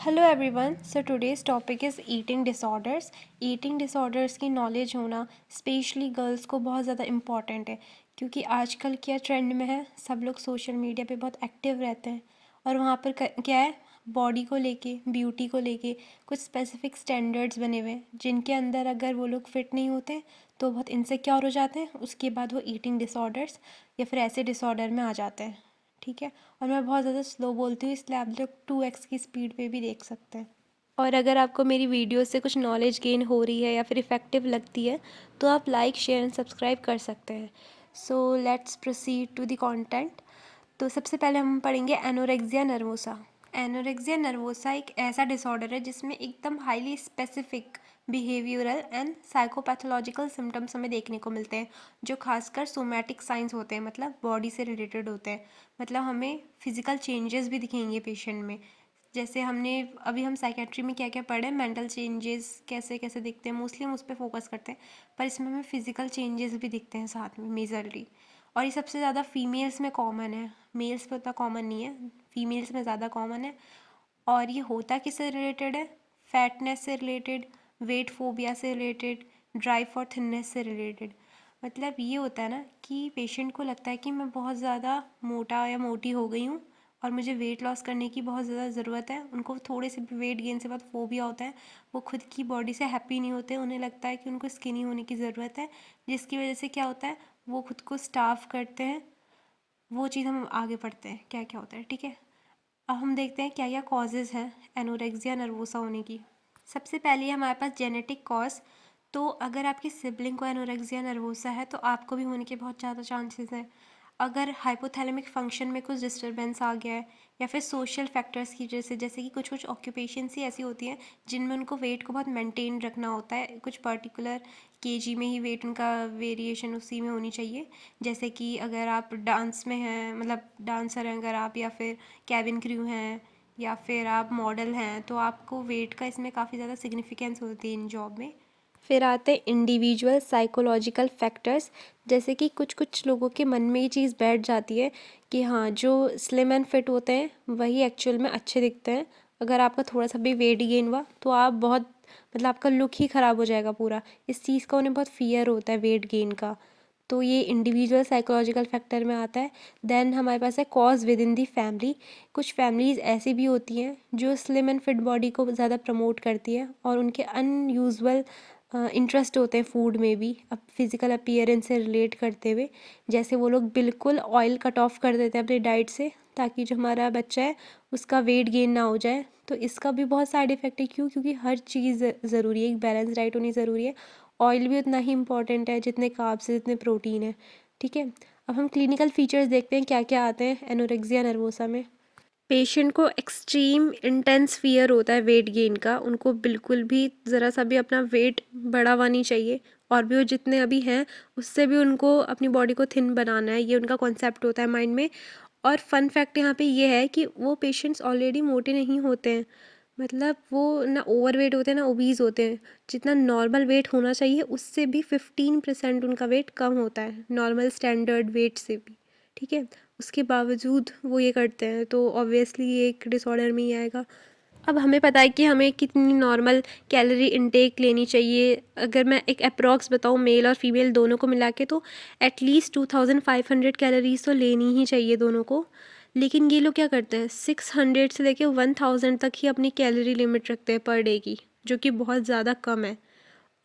Hello everyone. So today's topic is eating disorders. Eating disorders की knowledge होना specially girls को बहुत ज़्यादा इम्पॉर्टेंट है, क्योंकि आजकल क्या ट्रेंड में है, सब लोग सोशल मीडिया पे बहुत एक्टिव रहते हैं और वहाँ पर क्या है, बॉडी को लेके, ब्यूटी को लेके कुछ स्पेसिफिक स्टैंडर्ड्स बने हुए हैं, जिनके अंदर अगर वो लोग फिट नहीं होते तो बहुत इनसिक्योर हो जाते हैं। उसके बाद वो ईटिंग डिसऑर्डर्स या फिर ऐसे डिसऑर्डर में आ जाते हैं। ठीक है। और मैं बहुत ज़्यादा स्लो बोलती हूँ, इसलिए आप लोग 2x की स्पीड पे भी देख सकते हैं। और अगर आपको मेरी वीडियो से कुछ नॉलेज गेन हो रही है या फिर इफ़ेक्टिव लगती है तो आप लाइक, शेयर एंड सब्सक्राइब कर सकते हैं। So let's proceed to the content. तो सबसे पहले हम पढ़ेंगे एनोरेक्सिया नर्वोसा। एनोरेक्सिया नर्वोसा एक ऐसा डिसऑर्डर है जिसमें एकदम highly specific behavioural and psychopathological symptoms हमें देखने को मिलते हैं, जो खासकर सोमैटिक साइंस होते हैं, मतलब बॉडी से रिलेटेड होते हैं। मतलब हमें फिजिकल चेंजेस भी दिखेंगे पेशेंट में। जैसे हम साइकेट्री में क्या क्या पढ़े, मेंटल चेंजेस कैसे कैसे दिखते हैं, मोस्टली हम उस पर फोकस करते हैं, पर इसमें हमें फिजिकल चेंजेस भी दिखते हैं साथ में मेजरली। और ये सबसे ज़्यादा फीमेल्स में कॉमन है, मेल्स पे उतना कॉमन नहीं है, फीमेल्स में ज़्यादा कॉमन है। और ये होता किससे रिलेटेड है? फैटनेस से रिलेटेड, वेट फोबिया से रिलेटेड, ड्राइव और थिननेस से रिलेटेड। मतलब ये होता है ना कि पेशेंट को लगता है कि मैं बहुत ज़्यादा मोटा या मोटी हो गई हूँ और मुझे वेट लॉस करने की बहुत ज़्यादा ज़रूरत है। उनको थोड़े से भी वेट गेन से बहुत फोबिया होता है, वो खुद की बॉडी से हैप्पी नहीं होते, उन्हें लगता है कि उनको स्किनी होने की ज़रूरत है, जिसकी वजह से क्या होता है, वो खुद को स्टार्व करते हैं। वो चीज़ हम आगे पढ़ते हैं क्या क्या होता है। ठीक है। अब हम देखते हैं क्या क्या कॉजेज़ हैं एनोरेक्सिया नर्वोसा होने की। सबसे पहले हमारे पास जेनेटिक कॉज। तो अगर आपकी सिबलिंग को एनोरेक्सिया नर्वोसा है तो आपको भी होने के बहुत ज़्यादा चांसेस हैं। अगर हाइपोथैलेमिक फंक्शन में कुछ डिस्टर्बेंस आ गया है या फिर सोशल फैक्टर्स की वजह से, जैसे कि कुछ कुछ ऑक्यूपेशंस ही ऐसी होती हैं जिनमें उनको वेट को बहुत मेंटेन रखना होता है, कुछ पर्टिकुलर केजी में ही वेट उनका वेरिएशन उसी में होनी चाहिए। जैसे कि अगर आप डांस में हैं, मतलब डांसर हैं अगर आप, या फिर कैबिन क्रू हैं, या फिर आप मॉडल हैं, तो आपको वेट का इसमें काफ़ी ज़्यादा सिग्निफिकेंस होती है इन जॉब में। फिर आते हैं इंडिविजुअल साइकोलॉजिकल फैक्टर्स। जैसे कि कुछ कुछ लोगों के मन में ये चीज़ बैठ जाती है कि हाँ, जो स्लिम एंड फिट होते हैं वही एक्चुअल में अच्छे दिखते हैं। अगर आपका थोड़ा सा भी वेट गेन हुआ तो आप बहुत, मतलब आपका लुक ही ख़राब हो जाएगा पूरा। इस चीज़ का उन्हें बहुत फियर होता है वेट गेन का। तो ये इंडिविजुअल साइकोलॉजिकल फैक्टर में आता है। देन हमारे पास है cause with in the family. कुछ फैमिलीज़ ऐसी भी होती हैं जो स्लिम एंड फिट बॉडी को ज़्यादा प्रमोट करती है और उनके अनयूजुअल इंटरेस्ट होते हैं फूड में भी, अब फिज़िकल अपीयरेंस से रिलेट करते हुए। जैसे वो लोग बिल्कुल ऑयल कट ऑफ कर देते हैं अपनी डाइट से, ताकि जो हमारा बच्चा है उसका वेट गेन ना हो जाए। तो इसका भी बहुत साइड इफ़ेक्ट है। क्यों? क्योंकि हर चीज़ ज़रूरी है, एक बैलेंस डाइट होनी ज़रूरी है। ऑयल भी उतना ही इंपॉर्टेंट है जितने कार्ब्स है, जितने प्रोटीन है। ठीक है। अब हम क्लिनिकल फीचर्स देखते हैं क्या क्या आते हैं एनोरेक्सिया नर्वोसा में। पेशेंट को एक्सट्रीम इंटेंस फियर होता है वेट गेन का। उनको बिल्कुल भी ज़रा सा भी अपना वेट बढ़ा हुआ नहीं चाहिए, और भी वो जितने अभी हैं उससे भी उनको अपनी बॉडी को थिन बनाना है, ये उनका कॉन्सेप्ट होता है माइंड में। और फन फैक्ट यहाँ पे ये है कि वो पेशेंट्स ऑलरेडी मोटे नहीं होते हैं, मतलब वो ना ओवर वेट होते हैं ना ओबीज होते हैं। जितना नॉर्मल वेट होना चाहिए उससे भी 15% उनका वेट कम होता है, नॉर्मल स्टैंडर्ड वेट से भी। ठीक है। उसके बावजूद वो ये करते हैं, तो ऑब्वियसली ये एक डिसऑर्डर में ही आएगा। अब हमें पता है कि हमें कितनी नॉर्मल कैलोरी इनटेक लेनी चाहिए। अगर मैं एक अप्रॉक्स बताऊँ मेल और फीमेल दोनों को मिला के, तो एटलीस्ट 2500 कैलोरीज तो लेनी ही चाहिए दोनों को। लेकिन ये लोग क्या करते हैं, 600 से लेके 1000 तक ही अपनी कैलोरी लिमिट रखते हैं पर डे की, जो कि बहुत ज़्यादा कम है।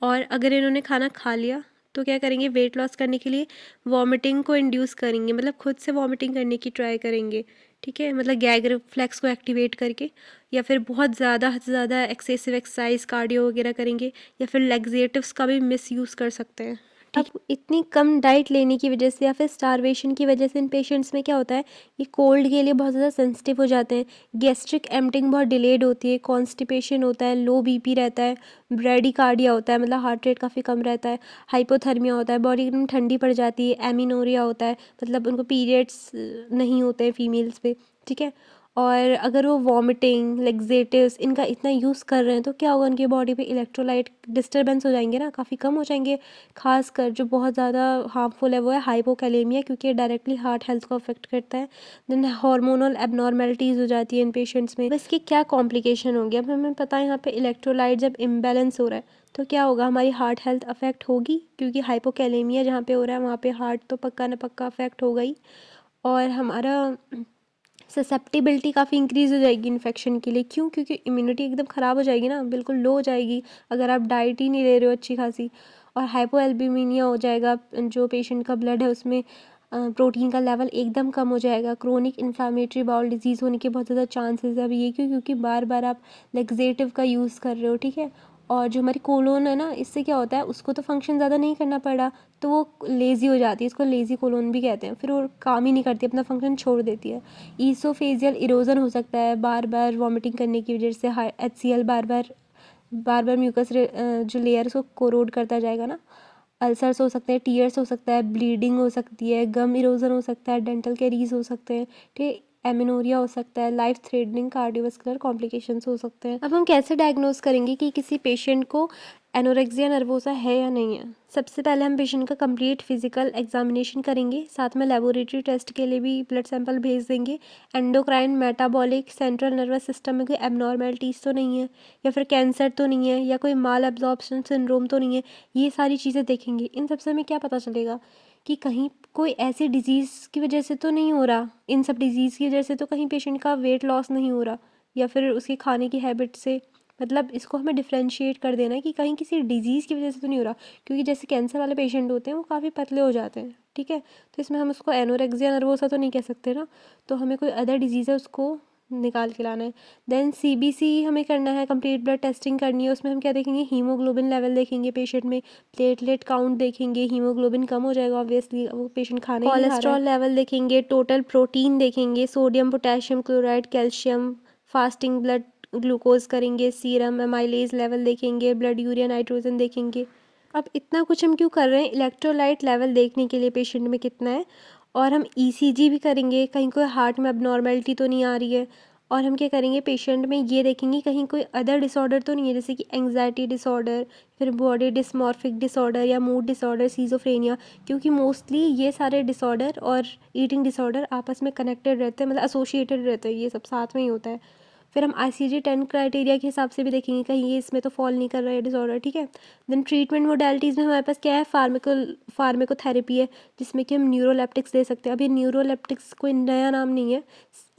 और अगर इन्होंने खाना खा लिया तो क्या करेंगे, वेट लॉस करने के लिए वॉमिटिंग को इंड्यूस करेंगे, मतलब खुद से वॉमिटिंग करने की ट्राई करेंगे। ठीक है, मतलब गैग रिफ्लेक्स को एक्टिवेट करके, या फिर बहुत ज़्यादा से ज़्यादा एक्सेसिव एक्सरसाइज कार्डियो वगैरह करेंगे, या फिर लैक्सेटिव्स का भी मिस यूज़ कर सकते हैं। ठीक। अब इतनी कम डाइट लेने की वजह से या फिर स्टारवेशन की वजह से इन पेशेंट्स में क्या होता है, ये कोल्ड के लिए बहुत ज़्यादा सेंसिटिव हो जाते हैं। गैस्ट्रिक एम्पटिंग बहुत डिलेड होती है, कॉन्स्टिपेशन होता है, लो बीपी रहता है, ब्रेडिकार्डिया होता है, मतलब हार्ट रेट काफ़ी कम रहता है, हाइपोथर्मिया होता है, बॉडी एकदम ठंडी पड़ जाती है, एमिनोरिया होता है, मतलब उनको पीरियड्स नहीं होते हैं फीमेल्स पे। ठीक है। और अगर वो वॉमिटिंग, लैक्सेटिव्स इनका इतना यूज़ कर रहे हैं तो क्या होगा, उनकी बॉडी पे इलेक्ट्रोलाइट डिस्टर्बेंस हो जाएंगे ना, काफ़ी कम हो जाएंगे। खासकर जो बहुत ज़्यादा हार्मफुल है वो है हाइपोकैलेमिया, क्योंकि ये डायरेक्टली हार्ट हेल्थ को अफेक्ट करता है। देन हार्मोनल एबनॉर्मेलिटीज़ हो जाती है इन पेशेंट्स में। बस कि क्या कॉम्प्लिकेशन होगी, अब हमें पता है यहाँ पे इलेक्ट्रोलाइट जब इम्बैलेंस हो रहा है तो क्या होगा, हमारी हार्ट हेल्थ अफेक्ट होगी, क्योंकि हाइपोकैलेमिया जहाँ पे हो रहा है वहाँ पे हार्ट तो पक्का न पक्का अफेक्ट होगा ही। और हमारा ससेप्टिबिलिटी काफ़ी इंक्रीज़ हो जाएगी इन्फेक्शन के लिए। क्यों? क्योंकि इम्यूनिटी एकदम ख़राब हो जाएगी ना, बिल्कुल लो हो जाएगी अगर आप डाइट ही नहीं ले रहे हो अच्छी खासी। और हाइपोएल्बुमिनिया हो जाएगा, जो पेशेंट का ब्लड है उसमें प्रोटीन का लेवल एकदम कम हो जाएगा। क्रोनिक इन्फ्लामेटरी बाउल डिजीज़ होने के बहुत ज़्यादा चांसेस है। अब ये क्यों? क्योंकि बार बार आप लेक्सेटिव का यूज़ कर रहे हो, ठीक है। और जो हमारी कोलोन है ना, इससे क्या होता है, उसको तो फंक्शन ज़्यादा नहीं करना पड़ा, तो वो लेज़ी हो जाती है, इसको लेज़ी कोलोन भी कहते हैं। फिर वो काम ही नहीं करती, अपना फंक्शन छोड़ देती है। ईसोफेजियल इरोजन हो सकता है, बार बार वॉमिटिंग करने की वजह से HCl बार बार म्यूकस जो लेयर उसको कोरोड करता जाएगा ना। अल्सर्स हो सकते हैं, टीयर्स हो सकता है, ब्लीडिंग हो सकती है, गम इरोजन हो सकता है, डेंटल कैरीज हो सकते हैं, ठीक, एमिनोरिया हो सकता है, लाइफ थ्रेटनिंग कार्डियोवास्कुलर कॉम्प्लिकेशंस हो सकते हैं। अब हम कैसे डायग्नोस करेंगे कि किसी पेशेंट को एनोरेक्सिया नर्वोसा है या नहीं है? सबसे पहले हम पेशेंट का कंप्लीट फिजिकल एग्जामिनेशन करेंगे, साथ में लेबोरेटरी टेस्ट के लिए भी ब्लड सैंपल भेज देंगे। Endocrine, metabolic, central nervous system में कोई एबनॉर्मेलिटीज़ तो नहीं है, या फिर कैंसर तो नहीं है, या कोई माल एब्जॉर्प्शन सिंड्रोम तो नहीं है। ये सारी चीज़ें देखेंगे। इन सब से हमें क्या पता चलेगा कि कहीं कोई ऐसी डिजीज़ की वजह से तो नहीं हो रहा, इन सब डिजीज़ की वजह से तो कहीं पेशेंट का वेट लॉस नहीं हो रहा, या फिर उसके खाने की हैबिट से। मतलब इसको हमें डिफ्रेंशिएट कर देना है कि कहीं किसी डिजीज़ की वजह से तो नहीं हो रहा, क्योंकि जैसे कैंसर वाले पेशेंट होते हैं वो काफ़ी पतले हो जाते हैं, ठीक है। तो इसमें हम उसको एनोरेक्सिया नर्वोसा तो नहीं कह सकते ना, तो हमें कोई अदर डिजीज़ है उसको निकाल के लाना है। देन CBC हमें करना है, कंप्लीट ब्लड टेस्टिंग करनी है। उसमें हम क्या देखेंगे, हीमोग्लोबिन लेवल देखेंगे पेशेंट में, प्लेटलेट काउंट देखेंगे, हीमोग्लोबिन कम हो जाएगा ऑब्वियसली, वो पेशेंट खाना ही नहीं खा रहा है। कोलेस्ट्रॉल लेवल देखेंगे, टोटल प्रोटीन देखेंगे, sodium, potassium chloride, calcium, fasting blood glucose करेंगे, सीरम एमाइलेज लेवल देखेंगे, ब्लड यूरिया नाइट्रोजन देखेंगे। अब इतना कुछ हम क्यों कर रहे हैं? इलेक्ट्रोलाइट लेवल देखने के लिए पेशेंट में कितना है। और हम ECG भी करेंगे, कहीं कोई हार्ट में अबनॉर्मेलिटी तो नहीं आ रही है। और हम क्या करेंगे, पेशेंट में ये देखेंगे कहीं कोई अदर डिसऑर्डर तो नहीं है, जैसे कि एंग्जाइटी डिसऑर्डर, फिर बॉडी डिस्मॉर्फिक डिसऑर्डर, या मूड डिसऑर्डर, सीजोफ्रेनिया। क्योंकि मोस्टली ये सारे डिसऑर्डर और ईटिंग डिसऑर्डर आपस में कनेक्टेड रहते हैं, मतलब एसोसिएटेड रहते हैं, ये सब साथ में ही होता है। फिर हम ICD-10 क्राइटेरिया के हिसाब से भी देखेंगे कहीं ये इसमें तो फॉल नहीं कर रहा है डिसऑर्डर, ठीक है। देन ट्रीटमेंट मोडेलिटीज़ में हमारे पास क्या है, फार्मेकोथेरेपी है, जिसमें कि हम न्यूरोलेप्टिक्स दे सकते हैं। अब ये न्यूरोलेप्टिक्स कोई नया नाम नहीं है,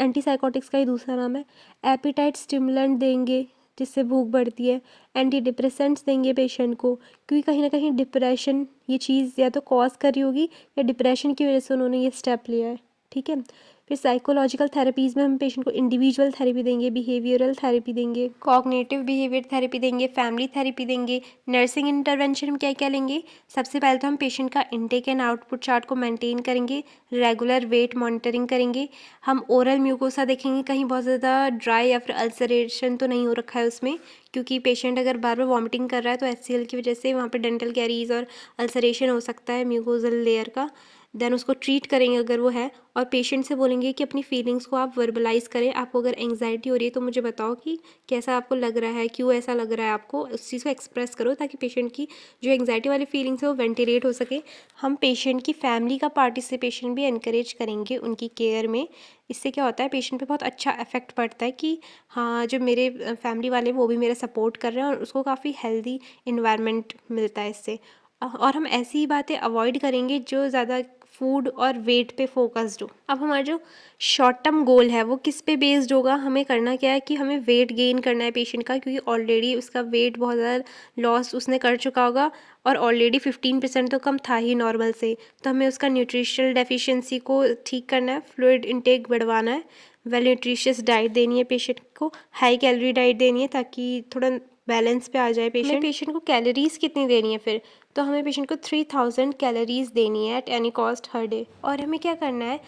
एंटीसाइकोटिक्स का ही दूसरा नाम है। एपिटाइट स्टिमुलेंट देंगे जिससे भूख बढ़ती है। एंटी डिप्रेसेंट्स देंगे पेशेंट को, क्योंकि कहीं ना कहीं डिप्रेशन ये चीज़ या तो कॉज कर रही होगी, या डिप्रेशन की वजह से उन्होंने ये स्टेप लिया है, ठीक है। फिर साइकोलॉजिकल थेरेपीज़ में हम पेशेंट को इंडिविजुअल थेरेपी देंगे, बिहेवियरल थेरेपी देंगे, कॉग्निटिव बिहेवियर थेरेपी देंगे, फैमिली थेरेपी देंगे। नर्सिंग इंटरवेंशन में क्या क्या लेंगे? सबसे पहले तो हम पेशेंट का इनटेक एंड आउटपुट चार्ट को मेंटेन करेंगे, रेगुलर वेट मॉनिटरिंग करेंगे। हम ओरल म्यूकोसा देखेंगे, कहीं बहुत ज़्यादा ड्राई या फिर अल्सरेशन तो नहीं हो रखा है उसमें, क्योंकि पेशेंट अगर बार बार वॉमिटिंग कर रहा है तो HCl की वजह से वहाँ पे डेंटल कैरीज और अल्सरेशन हो सकता है म्यूकोजल लेयर का। देन उसको ट्रीट करेंगे अगर वो है, और पेशेंट से बोलेंगे कि अपनी फीलिंग्स को आप वर्बलाइज़ करें। आपको अगर एंग्जाइटी हो रही है तो मुझे बताओ कि कैसा आपको लग रहा है, क्यों ऐसा लग रहा है आपको, उस चीज़ को एक्सप्रेस करो, ताकि पेशेंट की जो एंग्जाइटी वाली फीलिंग्स है वो वेंटिलेट हो सके। हम पेशेंट की फैमिली का पार्टिसिपेशन भी इनकरेज करेंगे उनकी केयर में। इससे क्या होता है, पेशेंट पे बहुत अच्छा इफेक्ट पड़ता है कि हाँ, जो मेरे फैमिली वाले वो भी मेरा सपोर्ट कर रहे हैं, और उसको काफ़ी हेल्दी इन्वायरमेंट मिलता है इससे। और हम ऐसी बातें अवॉइड करेंगे जो ज़्यादा फूड और वेट पे फोकस्ड हो। अब हमारा जो शॉर्ट टर्म गोल है वो किस पे बेस्ड होगा? हमें करना क्या है कि हमें वेट गेन करना है पेशेंट का, क्योंकि ऑलरेडी उसका वेट बहुत ज़्यादा लॉस उसने कर चुका होगा, और ऑलरेडी 15% तो कम था ही नॉर्मल से। तो हमें उसका न्यूट्रिशनल डेफिशिएंसी को ठीक करना है, फ्लूइड इनटेक बढ़वाना है, वेल न्यूट्रिशियस डाइट देनी है पेशेंट को, हाई कैलोरी डाइट देनी है ताकि थोड़ा बैलेंस पे आ जाए पेशेंट। पेशेंट को कैलोरीज कितनी देनी है फिर? तो हमें पेशेंट को 3000 कैलोरीज देनी है at any cost her day. और हमें क्या करना है,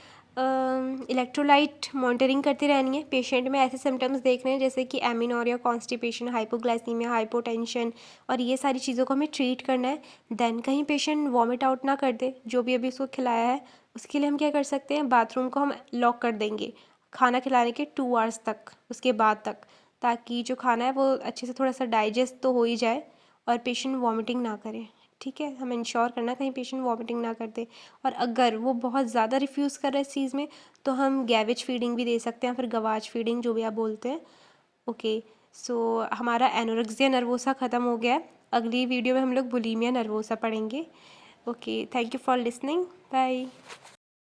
इलेक्ट्रोलाइट मॉनिटरिंग करती रहनी है। पेशेंट में ऐसे सिम्टम्स देख रहे हैं जैसे कि एमिनोरिया, कॉन्स्टिपेशन, हाइपोग्लाइसीमिया, हाइपोटेंशन, और ये सारी चीज़ों को हमें ट्रीट करना है। देन कहीं पेशेंट वॉमिट आउट ना कर दे जो भी अभी उसको खिलाया है, उसके लिए हम क्या कर सकते हैं, बाथरूम को हम लॉक कर देंगे। खाना खिलाने के 2 आवर्स तक, उसके बाद तक, ताकि जो खाना है वो अच्छे से थोड़ा सा डाइजेस्ट तो हो ही जाए और पेशेंट वॉमिटिंग ना करे। ठीक है, हम इंश्योर करना कहीं पेशेंट वॉमिटिंग ना कर दे। और अगर वो बहुत ज़्यादा रिफ्यूज़ कर रहा है इस चीज़ में, तो हम गैविज फीडिंग भी दे सकते हैं, फिर गवाच फीडिंग, जो भी आप बोलते हैं। ओके, सो हमारा एनोरेक्सिया नर्वोसा ख़त्म हो गया है। अगली वीडियो में हम लोग बुलीमिया नर्वोसा पढ़ेंगे। Okay, thank you for listening, bye.